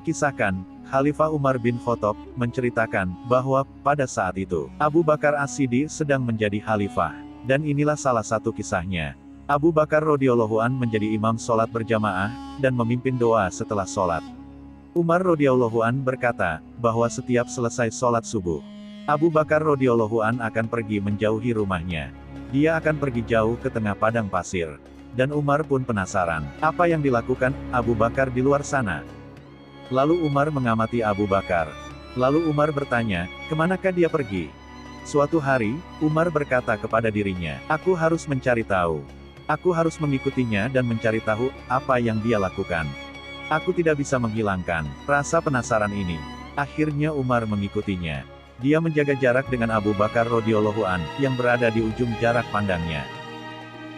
Dikisahkan, Khalifah Umar bin Khattab menceritakan bahwa pada saat itu Abu Bakar As-Siddiq sedang menjadi khalifah, dan inilah salah satu kisahnya. Abu Bakar radhiyallahu an menjadi imam sholat berjamaah dan memimpin doa setelah sholat. Umar radhiyallahu an berkata bahwa setiap selesai sholat subuh, Abu Bakar radhiyallahu an akan pergi menjauhi rumahnya. Dia akan pergi jauh ke tengah padang pasir. Dan Umar pun penasaran, apa yang dilakukan Abu Bakar di luar sana. Lalu Umar mengamati Abu Bakar. Lalu Umar bertanya, kemanakah dia pergi? Suatu hari, Umar berkata kepada dirinya, aku harus mencari tahu. Aku harus mengikutinya dan mencari tahu apa yang dia lakukan. Aku tidak bisa menghilangkan rasa penasaran ini. Akhirnya Umar mengikutinya. Dia menjaga jarak dengan Abu Bakar radhiyallahu an yang berada di ujung jarak pandangnya.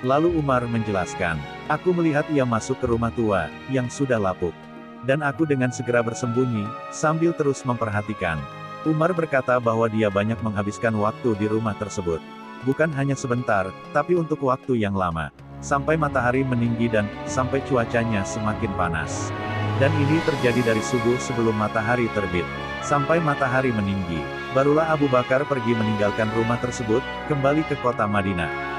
Lalu Umar menjelaskan, aku melihat ia masuk ke rumah tua yang sudah lapuk. Dan aku dengan segera bersembunyi, sambil terus memperhatikan. Umar berkata bahwa dia banyak menghabiskan waktu di rumah tersebut. Bukan hanya sebentar, tapi untuk waktu yang lama. Sampai matahari meninggi dan sampai cuacanya semakin panas. Dan ini terjadi dari subuh sebelum matahari terbit, sampai matahari meninggi. Barulah Abu Bakar pergi meninggalkan rumah tersebut, kembali ke kota Madinah.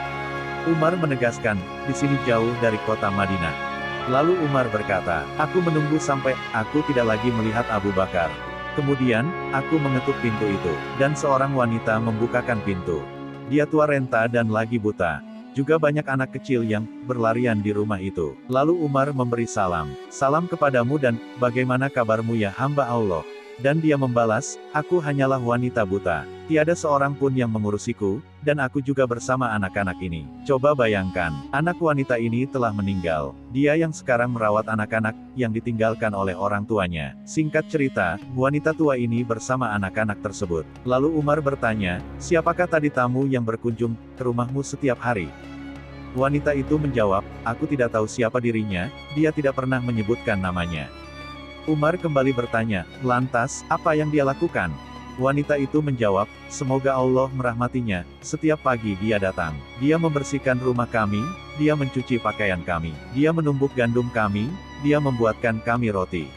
Umar menegaskan, di sini jauh dari kota Madinah. Lalu Umar berkata, aku menunggu sampai aku tidak lagi melihat Abu Bakar. Kemudian, aku mengetuk pintu itu, dan seorang wanita membukakan pintu. Dia tua renta dan lagi buta. Juga banyak anak kecil yang berlarian di rumah itu. Lalu Umar memberi salam. Salam kepadamu dan bagaimana kabarmu ya hamba Allah? Dan dia membalas, aku hanyalah wanita buta. Tiada seorang pun yang mengurusiku, dan aku juga bersama anak-anak ini. Coba bayangkan, anak wanita ini telah meninggal. Dia yang sekarang merawat anak-anak, yang ditinggalkan oleh orang tuanya. Singkat cerita, wanita tua ini bersama anak-anak tersebut. Lalu Umar bertanya, siapakah tadi tamu yang berkunjung ke rumahmu setiap hari? Wanita itu menjawab, aku tidak tahu siapa dirinya, dia tidak pernah menyebutkan namanya. Umar kembali bertanya, lantas, apa yang dia lakukan? Wanita itu menjawab, semoga Allah merahmatinya, setiap pagi dia datang. Dia membersihkan rumah kami, dia mencuci pakaian kami, dia menumbuk gandum kami, dia membuatkan kami roti.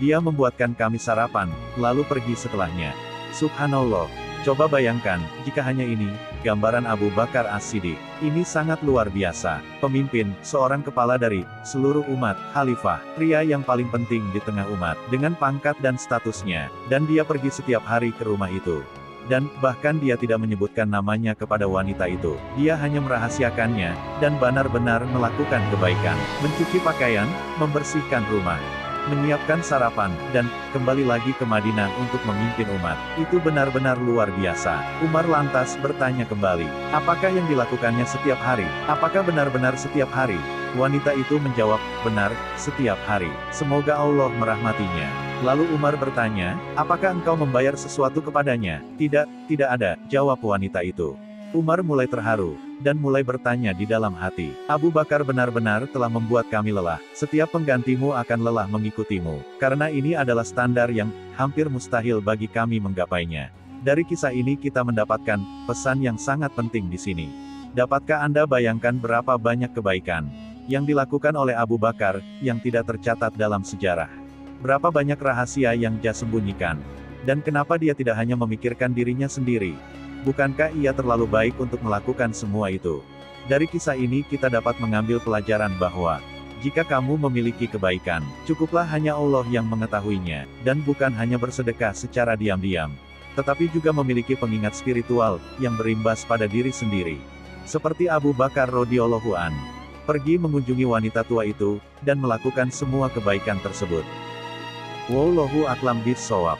Dia membuatkan kami sarapan, lalu pergi setelahnya. Subhanallah. Coba bayangkan, jika hanya ini, gambaran Abu Bakar As-Siddiq. Ini sangat luar biasa. Pemimpin, seorang kepala dari seluruh umat, khalifah, pria yang paling penting di tengah umat, dengan pangkat dan statusnya. Dan dia pergi setiap hari ke rumah itu. Dan, bahkan dia tidak menyebutkan namanya kepada wanita itu. Dia hanya merahasiakannya, dan benar-benar melakukan kebaikan. Mencuci pakaian, membersihkan rumah, menyiapkan sarapan, dan kembali lagi ke Madinah untuk memimpin umat. Itu benar-benar luar biasa. Umar lantas bertanya kembali, apakah yang dilakukannya setiap hari? Apakah benar-benar setiap hari? Wanita itu menjawab, benar, setiap hari. Semoga Allah merahmatinya. Lalu Umar bertanya, apakah engkau membayar sesuatu kepadanya? Tidak, tidak ada, jawab wanita itu. Umar mulai terharu, dan mulai bertanya di dalam hati, Abu Bakar benar-benar telah membuat kami lelah, setiap penggantimu akan lelah mengikutimu, karena ini adalah standar yang hampir mustahil bagi kami menggapainya. Dari kisah ini kita mendapatkan pesan yang sangat penting di sini. Dapatkah Anda bayangkan berapa banyak kebaikan yang dilakukan oleh Abu Bakar, yang tidak tercatat dalam sejarah? Berapa banyak rahasia yang dia sembunyikan? Dan kenapa dia tidak hanya memikirkan dirinya sendiri? Bukankah ia terlalu baik untuk melakukan semua itu? Dari kisah ini kita dapat mengambil pelajaran bahwa, jika kamu memiliki kebaikan, cukuplah hanya Allah yang mengetahuinya, dan bukan hanya bersedekah secara diam-diam, tetapi juga memiliki pengingat spiritual, yang berimbas pada diri sendiri. Seperti Abu Bakar radhiyallahu an, pergi mengunjungi wanita tua itu, dan melakukan semua kebaikan tersebut. Wallahu a'lam bishawab.